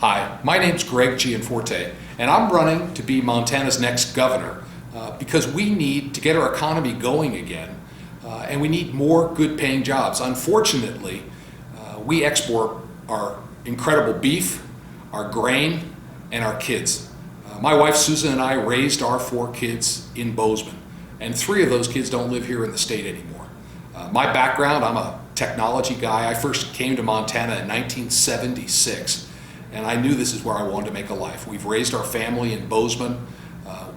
Hi, my name's Greg Gianforte, and I'm running to be Montana's next governor because we need to get our economy going again, and we need more good-paying jobs. Unfortunately, we export our incredible beef, our grain, and our kids. My wife Susan and I raised our 4 kids in Bozeman, and 3 of those kids don't live here in the state anymore. My background, I'm a technology guy. I first came to Montana in 1976, and I knew this is where I wanted to make a life. We've raised our family in Bozeman.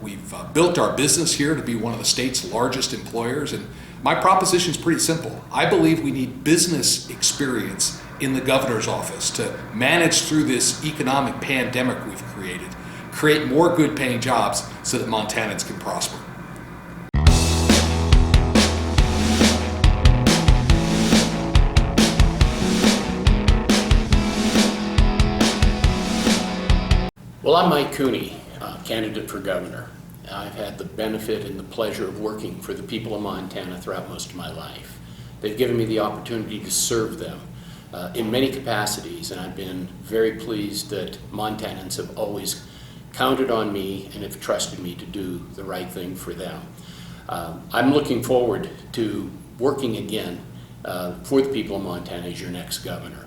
We've built our business here to be one of the state's largest employers, and my proposition is pretty simple. I believe we need business experience in the governor's office to manage through this economic pandemic we've create more good-paying jobs so that Montanans can prosper. Well, I'm Mike Cooney, candidate for governor. I've had the benefit and the pleasure of working for the people of Montana throughout most of my life. They've given me the opportunity to serve them in many capacities, and I've been very pleased that Montanans have always counted on me and have trusted me to do the right thing for them. I'm looking forward to working again for the people of Montana as your next governor.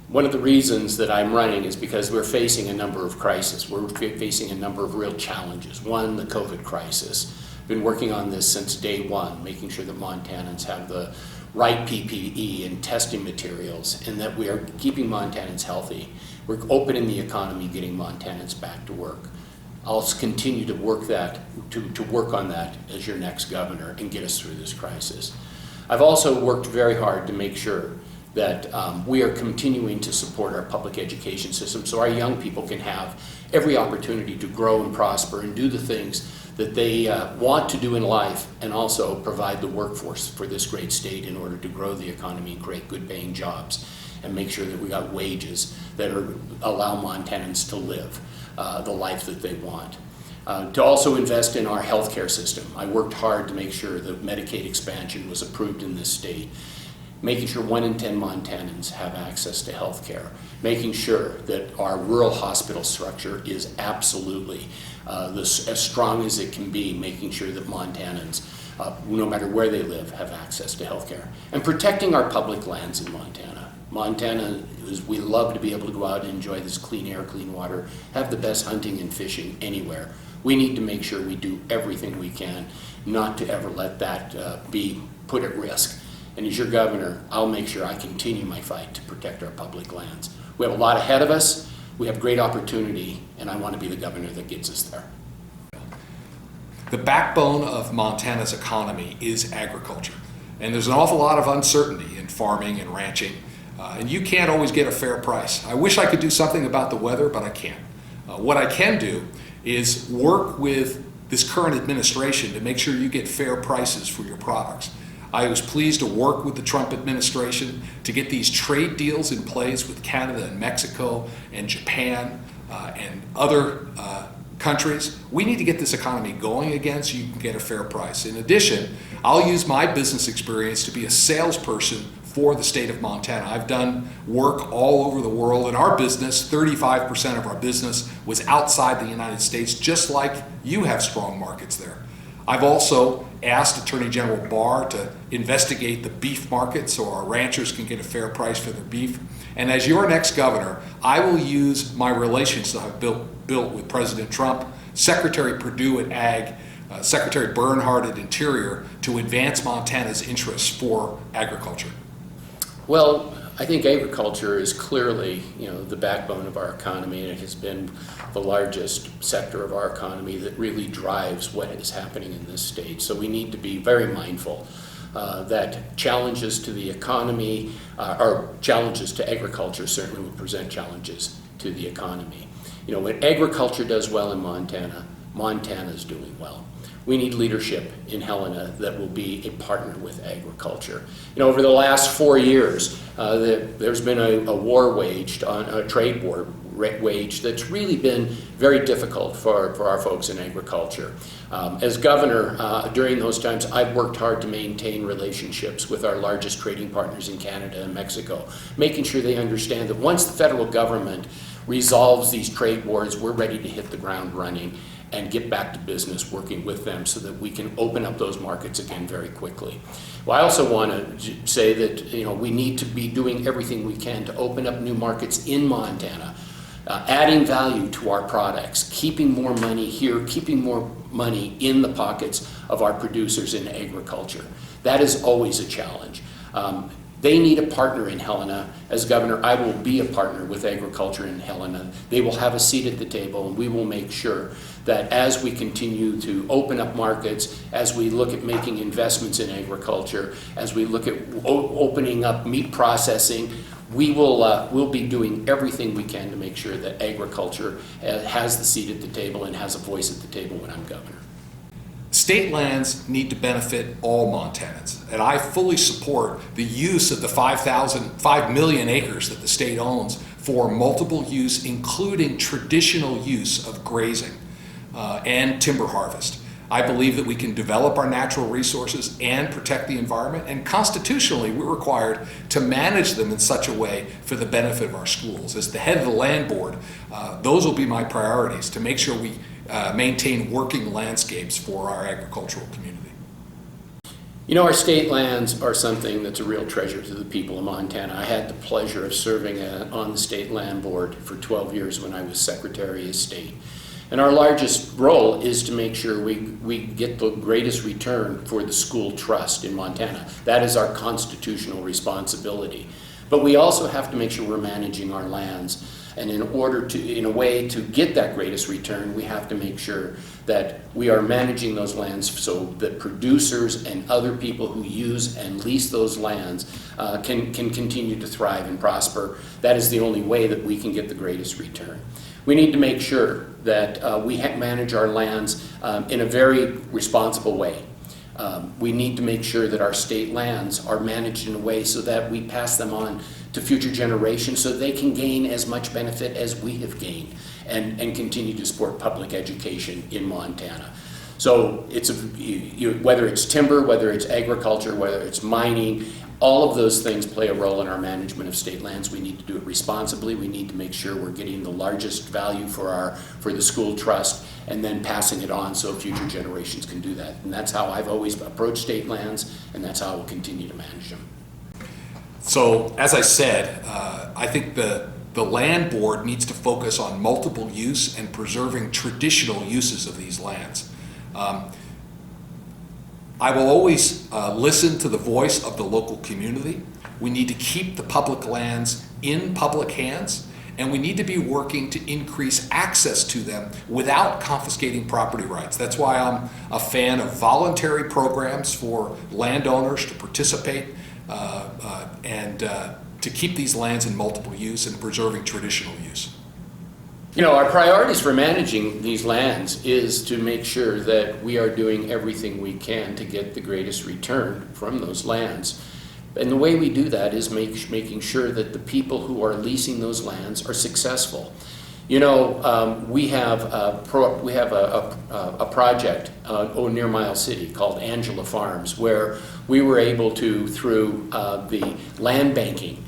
One of the reasons that I'm running is because we're facing a number of crises. We're facing a number of real challenges. One, the COVID crisis. Been working on this since day one, making sure that Montanans have the right PPE and testing materials, and that we are keeping Montanans healthy. We're opening the economy, getting Montanans back to work. I'll continue to work on that as your next governor and get us through this crisis. I've also worked very hard to make sure that we are continuing to support our public education system so our young people can have every opportunity to grow and prosper and do the things that they want to do in life, and also provide the workforce for this great state in order to grow the economy and create good paying jobs and make sure that we got wages that allow Montanans to live the life that they want. To also invest in our healthcare system. I worked hard to make sure that Medicaid expansion was approved in this state, making sure 1 in 10 Montanans have access to health care, making sure that our rural hospital structure is absolutely as strong as it can be, making sure that Montanans, no matter where they live, have access to health care, and protecting our public lands in Montana. Montana, we love to be able to go out and enjoy this clean air, clean water, have the best hunting and fishing anywhere. We need to make sure we do everything we can not to ever let that be put at risk. And as your governor, I'll make sure I continue my fight to protect our public lands. We have a lot ahead of us, we have great opportunity, and I want to be the governor that gets us there. The backbone of Montana's economy is agriculture, and there's an awful lot of uncertainty in farming and ranching, and you can't always get a fair price. I wish I could do something about the weather, but I can't. What I can do is work with this current administration to make sure you get fair prices for your products. I was pleased to work with the Trump administration to get these trade deals in place with Canada and Mexico and Japan and other countries. We need to get this economy going again so you can get a fair price. In addition, I'll use my business experience to be a salesperson for the state of Montana. I've done work all over the world. In our business, 35% of our business was outside the United States, just like you have strong markets there. I've also asked Attorney General Barr to investigate the beef market so our ranchers can get a fair price for their beef. And as your next governor, I will use my relations that I've built with President Trump, Secretary Perdue at Ag, Secretary Bernhardt at Interior to advance Montana's interests for agriculture. Well, I think agriculture is clearly, the backbone of our economy, and it has been the largest sector of our economy that really drives what is happening in this state. So we need to be very mindful that challenges to the economy, or challenges to agriculture certainly will present challenges to the economy. When agriculture does well in Montana, Montana's doing well. We need leadership in Helena that will be a partner with agriculture. Over the last 4 years, there's been a war waged, on a trade war waged that's really been very difficult for our folks in agriculture. As governor, during those times, I've worked hard to maintain relationships with our largest trading partners in Canada and Mexico, making sure they understand that once the federal government resolves these trade wars, we're ready to hit the ground running and get back to business working with them so that we can open up those markets again very quickly. Well, I also want to say that we need to be doing everything we can to open up new markets in Montana, adding value to our products, keeping more money here, keeping more money in the pockets of our producers in agriculture. That is always a challenge. They need a partner in Helena. As governor, I will be a partner with agriculture in Helena. They will have a seat at the table, and we will make sure that as we continue to open up markets, as we look at making investments in agriculture, as we look at opening up meat processing, we'll be doing everything we can to make sure that agriculture has the seat at the table and has a voice at the table when I'm governor. State lands need to benefit all Montanans, and I fully support the use of the 5 million acres that the state owns for multiple use, including traditional use of grazing and timber harvest. I believe that we can develop our natural resources and protect the environment, and constitutionally we're required to manage them in such a way for the benefit of our schools. As the head of the land board, those will be my priorities, to make sure we maintain working landscapes for our agricultural community. Our state lands are something that's a real treasure to the people of Montana. I had the pleasure of serving on the state land board for 12 years when I was Secretary of State. And our largest role is to make sure we get the greatest return for the school trust in Montana. That is our constitutional responsibility. But we also have to make sure we're managing our lands. And in a way to get that greatest return, we have to make sure that we are managing those lands so that producers and other people who use and lease those lands can continue to thrive and prosper. That is the only way that we can get the greatest return. We need to make sure that we manage our lands in a very responsible way. We need to make sure that our state lands are managed in a way so that we pass them on to future generations so they can gain as much benefit as we have gained and continue to support public education in Montana. So whether it's timber, whether it's agriculture, whether it's mining, all of those things play a role in our management of state lands. We need to do it responsibly. We need to make sure we're getting the largest value for the school trust and then passing it on so future generations can do that. And that's how I've always approached state lands, and that's how we'll continue to manage them. So, as I said, I think the land board needs to focus on multiple use and preserving traditional uses of these lands. I will always listen to the voice of the local community. We need to keep the public lands in public hands, and we need to be working to increase access to them without confiscating property rights. That's why I'm a fan of voluntary programs for landowners to participate and to keep these lands in multiple use and preserving traditional use. Our priorities for managing these lands is to make sure that we are doing everything we can to get the greatest return from those lands. And the way we do that is making sure that the people who are leasing those lands are successful. We have a project near Miles City called Angela Farms, where we were able to, through the land banking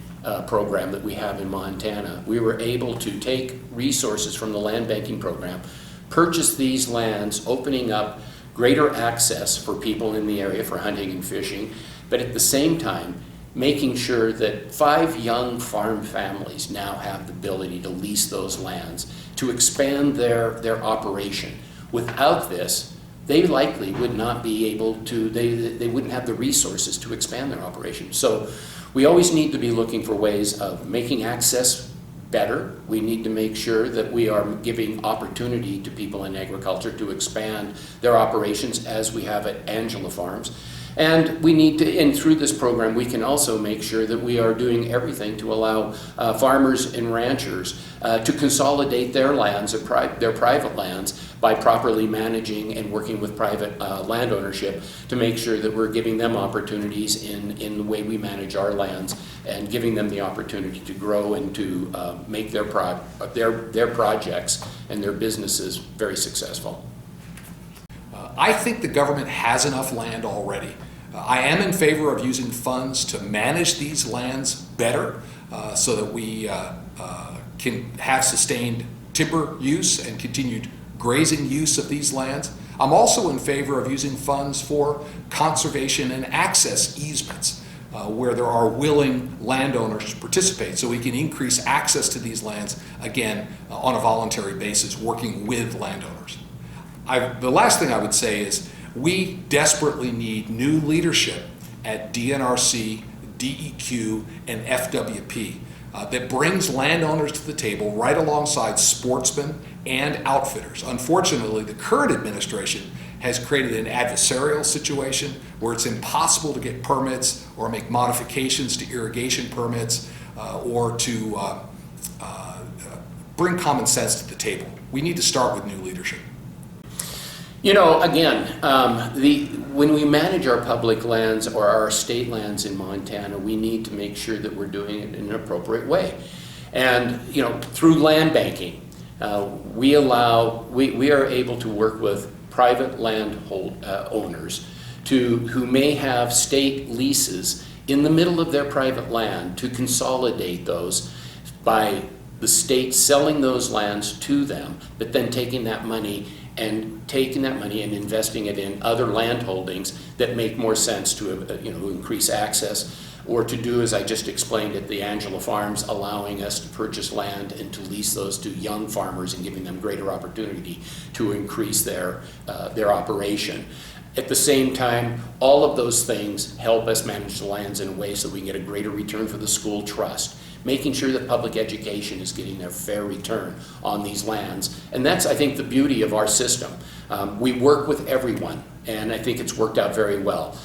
program that we have in Montana, we were able to take resources from the land banking program, purchase these lands, opening up greater access for people in the area for hunting and fishing, but at the same time making sure that 5 young farm families now have the ability to lease those lands to expand their operation. Without this, they likely would not be able to, they wouldn't have the resources to expand their operation. So we always need to be looking for ways of making access better. We need to make sure that we are giving opportunity to people in agriculture to expand their operations as we have at Angela Farms. And we need to, and through this program, we can also make sure that we are doing everything to allow farmers and ranchers to consolidate their lands, their private lands, by properly managing and working with private land ownership to make sure that we're giving them opportunities in the way we manage our lands and giving them the opportunity to grow and to make their projects and their businesses very successful. I think the government has enough land already. I am in favor of using funds to manage these lands better so that we can have sustained timber use and continued grazing use of these lands. I'm also in favor of using funds for conservation and access easements where there are willing landowners to participate so we can increase access to these lands, again, on a voluntary basis, working with landowners. The last thing I would say is we desperately need new leadership at DNRC, DEQ, and FWP that brings landowners to the table right alongside sportsmen and outfitters. Unfortunately, the current administration has created an adversarial situation where it's impossible to get permits or make modifications to irrigation permits or to bring common sense to the table. We need to start with new leadership. You know, again, when we manage our public lands or our state lands in Montana, we need to make sure that we're doing it in an appropriate way. And, you know, through land banking, we are able to work with private land owners who may have state leases in the middle of their private land to consolidate those by the state selling those lands to them, but then taking that money and investing it in other land holdings that make more sense to increase access, or to do, as I just explained at the Angela Farms, allowing us to purchase land and to lease those to young farmers and giving them greater opportunity to increase their operation. At the same time, all of those things help us manage the lands in a way so we can get a greater return for the school trust, making sure that public education is getting their fair return on these lands. And that's, I think, the beauty of our system. We work with everyone, and I think it's worked out very well.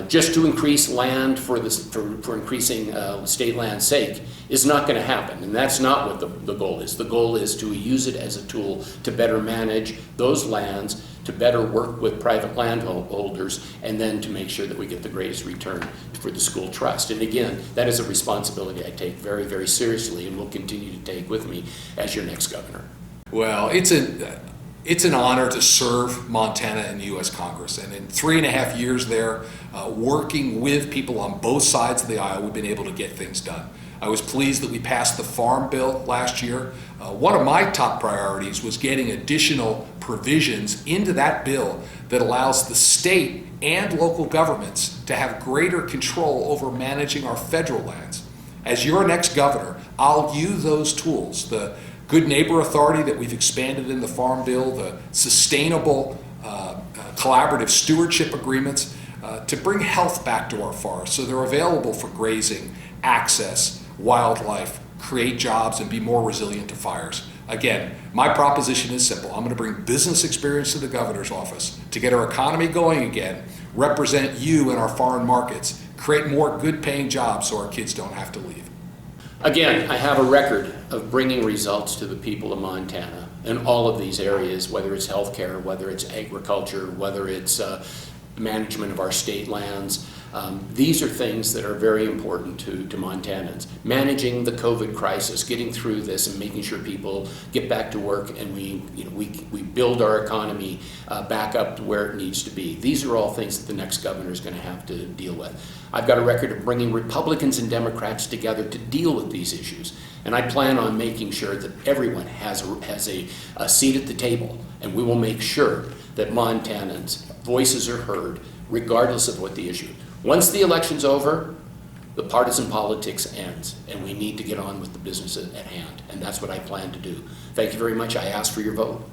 Just to increase land for increasing state land's sake is not going to happen, and that's not what the goal is. The goal is to use it as a tool to better manage those lands, to better work with private landholders, and then to make sure that we get the greatest return for the school trust. And again, that is a responsibility I take very, very seriously and will continue to take with me as your next governor. Well, it's an honor to serve Montana in the U.S. Congress. And in 3.5 years there, working with people on both sides of the aisle, we've been able to get things done. I was pleased that we passed the Farm Bill last year. One of my top priorities was getting additional provisions into that bill that allows the state and local governments to have greater control over managing our federal lands. As your next governor, I'll use those tools, the Good Neighbor Authority that we've expanded in the Farm Bill, the sustainable collaborative stewardship agreements, to bring health back to our forests so they're available for grazing, access, wildlife, create jobs, and be more resilient to fires. Again, my proposition is simple. I'm going to bring business experience to the governor's office to get our economy going again, represent you in our foreign markets, create more good-paying jobs so our kids don't have to leave. Again, I have a record of bringing results to the people of Montana in all of these areas, whether it's healthcare, whether it's agriculture, whether it's management of our state lands. These are things that are very important to Montanans. Managing the COVID crisis, getting through this and making sure people get back to work and we build our economy back up to where it needs to be. These are all things that the next governor is going to have to deal with. I've got a record of bringing Republicans and Democrats together to deal with these issues. And I plan on making sure that everyone has a seat at the table, and we will make sure that Montanans' voices are heard regardless of what the issue is. Once the election's over, the partisan politics ends, and we need to get on with the business at hand, and that's what I plan to do. Thank you very much. I ask for your vote.